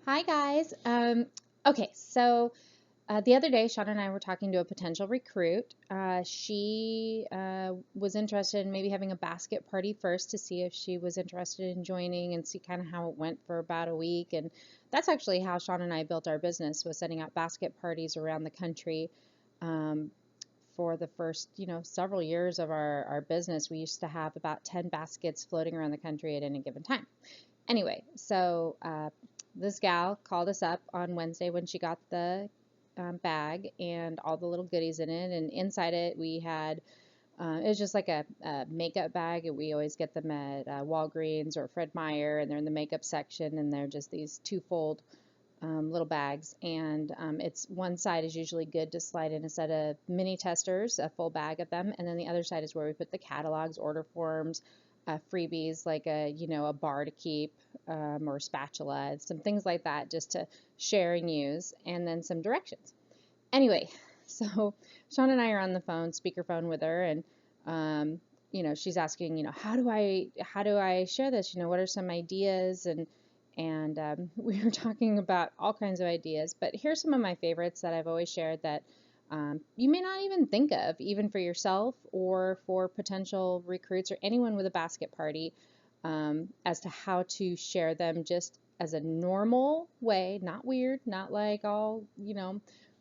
Hi guys. Okay, so the other day, Shawn and I were talking to a potential recruit. She was interested in maybe having a basket party first to see if she was interested in joining and see kind of how it went for about a week. And that's actually how Shawn and I built our business, was setting up basket parties around the country. Um, for the first, several years of our business, we used to have about 10 baskets floating around the country at any given time. Anyway, so this gal called us up on Wednesday when she got the bag and all the little goodies in it. And inside it, we had it was just like a makeup bag. And we always get them at Walgreens or Fred Meyer, and they're in the makeup section, and they're just these two-fold little bags. And it's one side is usually good to slide in a set of mini testers, a full bag of them, and then the other side is where we put the catalogs, order forms, freebies like a bar to keep, or spatula, some things like that, just to share and use, and then some directions. Anyway, so Shawn and I are on the phone, speakerphone with her, and she's asking, how do I share this? What are some ideas? And we were talking about all kinds of ideas, but here's some of my favorites that I've always shared that you may not even think of, even for yourself or for potential recruits or anyone with a basket party, as to how to share them just as a normal way, not weird, not like all,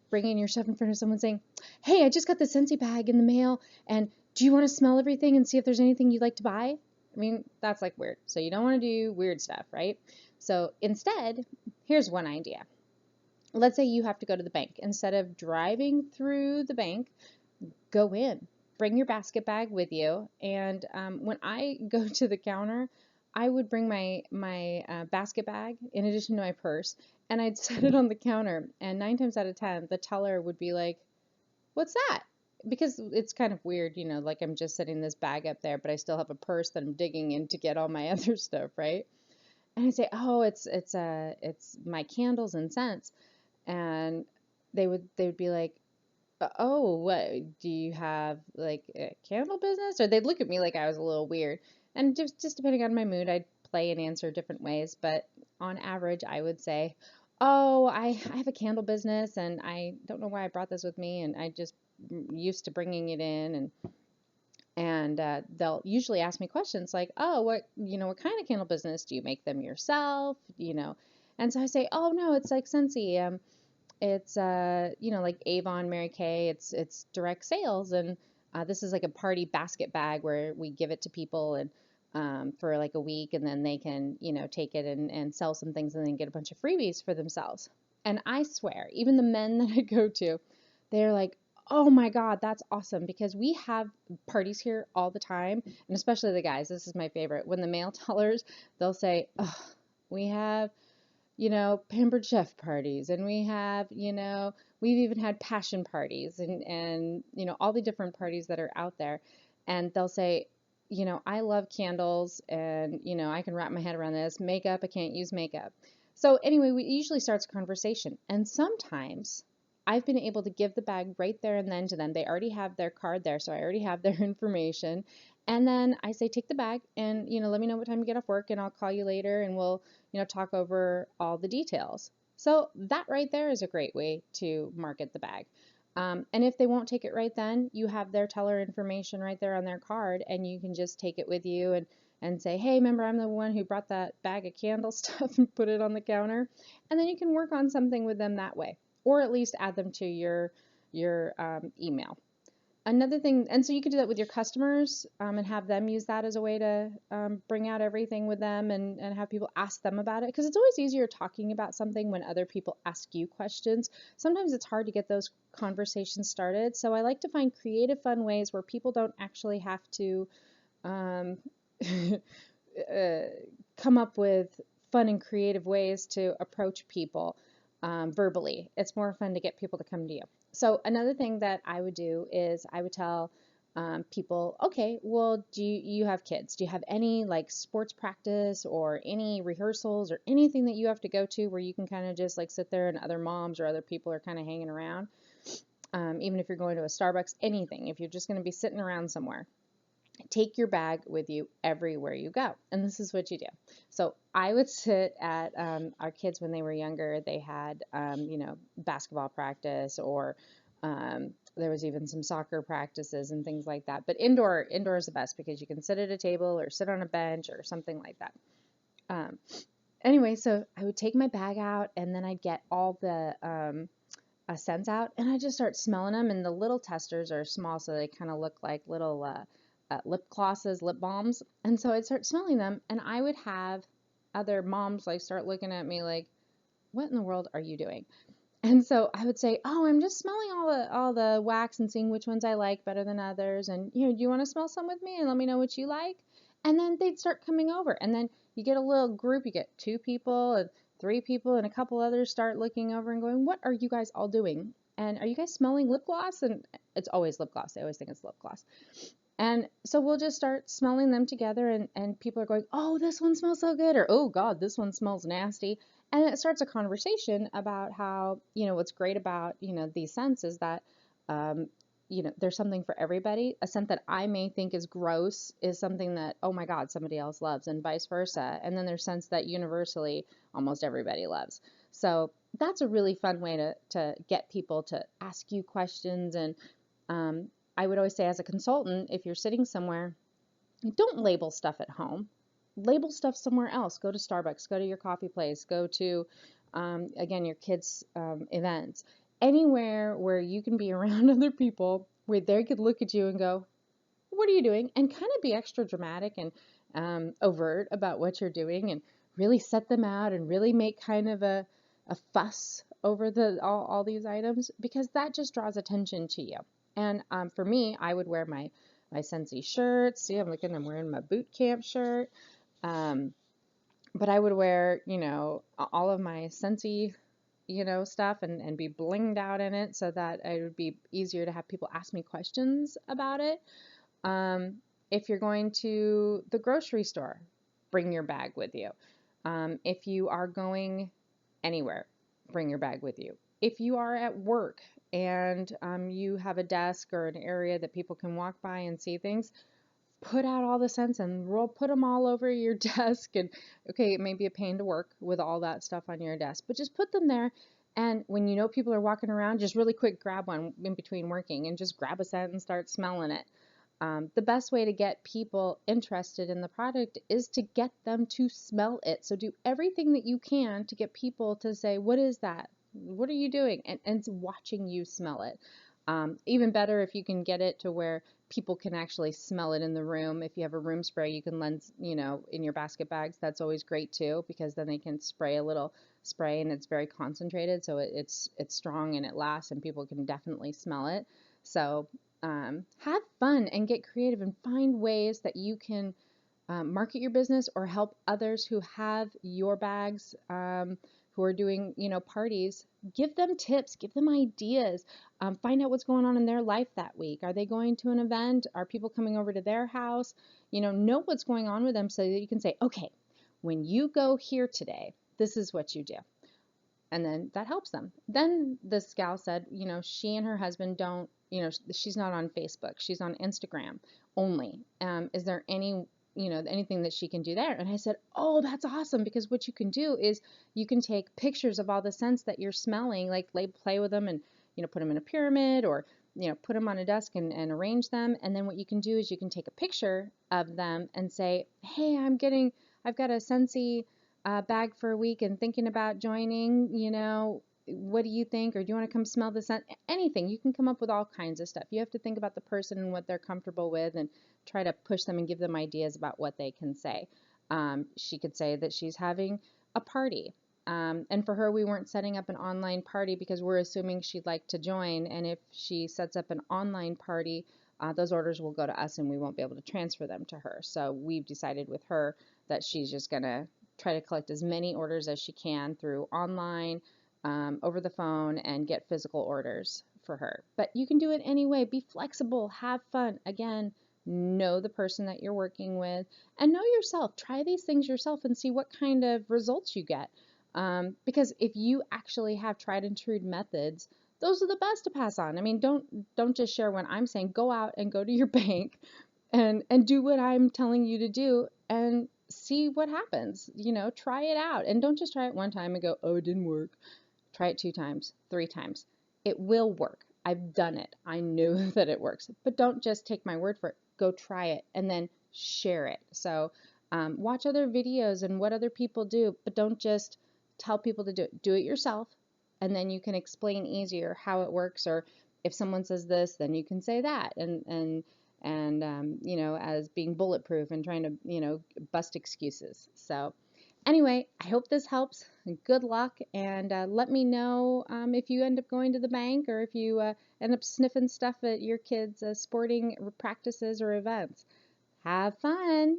bringing yourself in front of someone saying, "Hey, I just got the Scentsy bag in the mail, and do you want to smell everything and see if there's anything you'd like to buy?" I mean, that's like weird. So you don't want to do weird stuff, right? So instead, here's one idea. Let's say you have to go to the bank. Instead of driving through the bank, go in. Bring your basket bag with you. And when I go to the counter, I would bring my basket bag in addition to my purse, and I'd set it on the counter. And 9 times out of 10, the teller would be like, "What's that?" Because it's kind of weird, like I'm just setting this bag up there, but I still have a purse that I'm digging in to get all my other stuff, right? And I say, "Oh, it's my candles and scents." And they would be like, "Oh, what do you have, like a candle business?" Or they'd look at me like I was a little weird. And just depending on my mood, I'd play and answer different ways. But on average, I would say, "Oh, I have a candle business, and I don't know why I brought this with me, and I just used to bringing it in." And they'll usually ask me questions like, "Oh, what kind of candle business do you make them yourself?" And so I say, "Oh no, it's like Scentsy. It's like Avon, Mary Kay. It's direct sales, and this is like a party basket bag where we give it to people and for like a week, and then they can take it and sell some things and then get a bunch of freebies for themselves." And I swear, even the men that I go to, they're like, "Oh my God, that's awesome," because we have parties here all the time, and especially the guys. This is my favorite. When the male tellers, they'll say, "Oh, we have." Pampered chef parties, and we've even had passion parties and all the different parties that are out there. And they'll say, "I love candles, and, I can wrap my head around this. Makeup, I can't use makeup." So anyway, we usually starts a conversation. And sometimes I've been able to give the bag right there and then to them. They already have their card there, so I already have their information. And then I say, "Take the bag and, let me know what time you get off work, and I'll call you later, and we'll talk over all the details." So that right there is a great way to market the bag. And if they won't take it right then, you have their teller information right there on their card, and you can just take it with you and say, "Hey, remember, I'm the one who brought that bag of candle stuff," and put it on the counter. And then you can work on something with them that way, or at least add them to your email. Another thing, and so you can do that with your customers, and have them use that as a way to bring out everything with them, and have people ask them about it. Because it's always easier talking about something when other people ask you questions. Sometimes it's hard to get those conversations started. So I like to find creative, fun ways where people don't actually have to um, uh, come up with fun and creative ways to approach people verbally. It's more fun to get people to come to you. So another thing that I would do is I would tell people, "Okay, well, do you have kids? Do you have any like sports practice or any rehearsals or anything that you have to go to where you can kind of just like sit there and other moms or other people are kind of hanging around? Even if you're going to a Starbucks, anything, if you're just going to be sitting around somewhere." take your bag with you everywhere you go. And this is what you do. So I would sit at our kids when they were younger, they had, basketball practice, or there was even some soccer practices and things like that. But indoor is the best because you can sit at a table or sit on a bench or something like that. Um, anyway, so I would take my bag out and then I'd get all the scents out and I just start smelling them. And the little testers are small, so they kind of look like little lip glosses, lip balms. And so I'd start smelling them, and I would have other moms like start looking at me like, "What in the world are you doing?" And so I would say, "Oh, I'm just smelling all the wax and seeing which ones I like better than others. And do you want to smell some with me and let me know what you like?" And then they'd start coming over, and then you get a little group. You get 2 people and 3 people, and a couple others start looking over and going, "What are you guys all doing? And are you guys smelling lip gloss?" And it's always lip gloss. They always think it's lip gloss. And so we'll just start smelling them together, and people are going, "Oh, this one smells so good," or "Oh God, this one smells nasty." And it starts a conversation about how, what's great about, these scents is that, um, there's something for everybody. A scent that I may think is gross is something that, oh my God, somebody else loves, and vice versa. And then there's scents that universally almost everybody loves. So that's a really fun way to get people to ask you questions. And um, I would always say, as a consultant, if you're sitting somewhere, don't label stuff at home. Label stuff somewhere else. Go to Starbucks, go to your coffee place, go to, again, your kids' events. Anywhere where you can be around other people, where they could look at you and go, "What are you doing?" And kind of be extra dramatic and overt about what you're doing, and really set them out and really make kind of a fuss over all these items, because that just draws attention to you. And for me, I would wear my Scentsy shirts. See, I'm wearing my boot camp shirt. Um, but I would wear, all of my Scentsy, stuff, and be blinged out in it, so that it would be easier to have people ask me questions about it. If you're going to the grocery store, bring your bag with you. If you are going anywhere, bring your bag with you. If you are at work and you have a desk or an area that people can walk by and see things, put out all the scents and put them all over your desk. And okay, it may be a pain to work with all that stuff on your desk, but just put them there. And when people are walking around, just really quick grab one in between working and just grab a scent and start smelling it. The best way to get people interested in the product is to get them to smell it. So do everything that you can to get people to say, "What is that? What are you doing?" And watching you smell it. Even better if you can get it to where people can actually smell it in the room. If you have a room spray, you can lend, in your basket bags. That's always great too, because then they can spray a little spray and it's very concentrated, so it's strong and it lasts, and people can definitely smell it. So have fun and get creative and find ways that you can market your business or help others who have your bags, who are doing, parties. Give them tips, give them ideas, find out what's going on in their life that week. Are they going to an event? Are people coming over to their house? Know what's going on with them, so that you can say, "Okay, when you go here today, this is what you do." And then that helps them. Then this gal said, she and her husband don't, she's not on Facebook. She's on Instagram only. Is there anything that she can do there? And I said, "Oh, that's awesome, because what you can do is you can take pictures of all the scents that you're smelling, like play with them and, put them in a pyramid, or, put them on a desk and arrange them. And then what you can do is you can take a picture of them and say, "Hey, I've got a Scentsy bag for a week and thinking about joining, what do you think? Or do you want to come smell the scent?" Anything. You can come up with all kinds of stuff. You have to think about the person and what they're comfortable with, and try to push them and give them ideas about what they can say. She could say that she's having a party. And for her, we weren't setting up an online party because we're assuming she'd like to join. And if she sets up an online party, those orders will go to us and we won't be able to transfer them to her. So we've decided with her that she's just going to try to collect as many orders as she can through online, over the phone, and get physical orders for her. But you can do it anyway. Be flexible, have fun. Again, know the person that you're working with and know yourself. Try these things yourself and see what kind of results you get. Because if you actually have tried and true methods, those are the best to pass on. I mean, don't just share what I'm saying. Go out and go to your bank and do what I'm telling you to do and see what happens. Try it out. And don't just try it one time and go, oh, it didn't work. Try it 2 times, 3 times. It will work. I've done it. I know that it works. But don't just take my word for it. Go try it and then share it. So watch other videos and what other people do, but don't just tell people to do it. Do it yourself, and then you can explain easier how it works. Or if someone says this, then you can say that, and as being bulletproof and trying to bust excuses. So anyway, I hope this helps. Good luck, and let me know if you end up going to the bank or if you end up sniffing stuff at your kids' sporting practices or events. Have fun!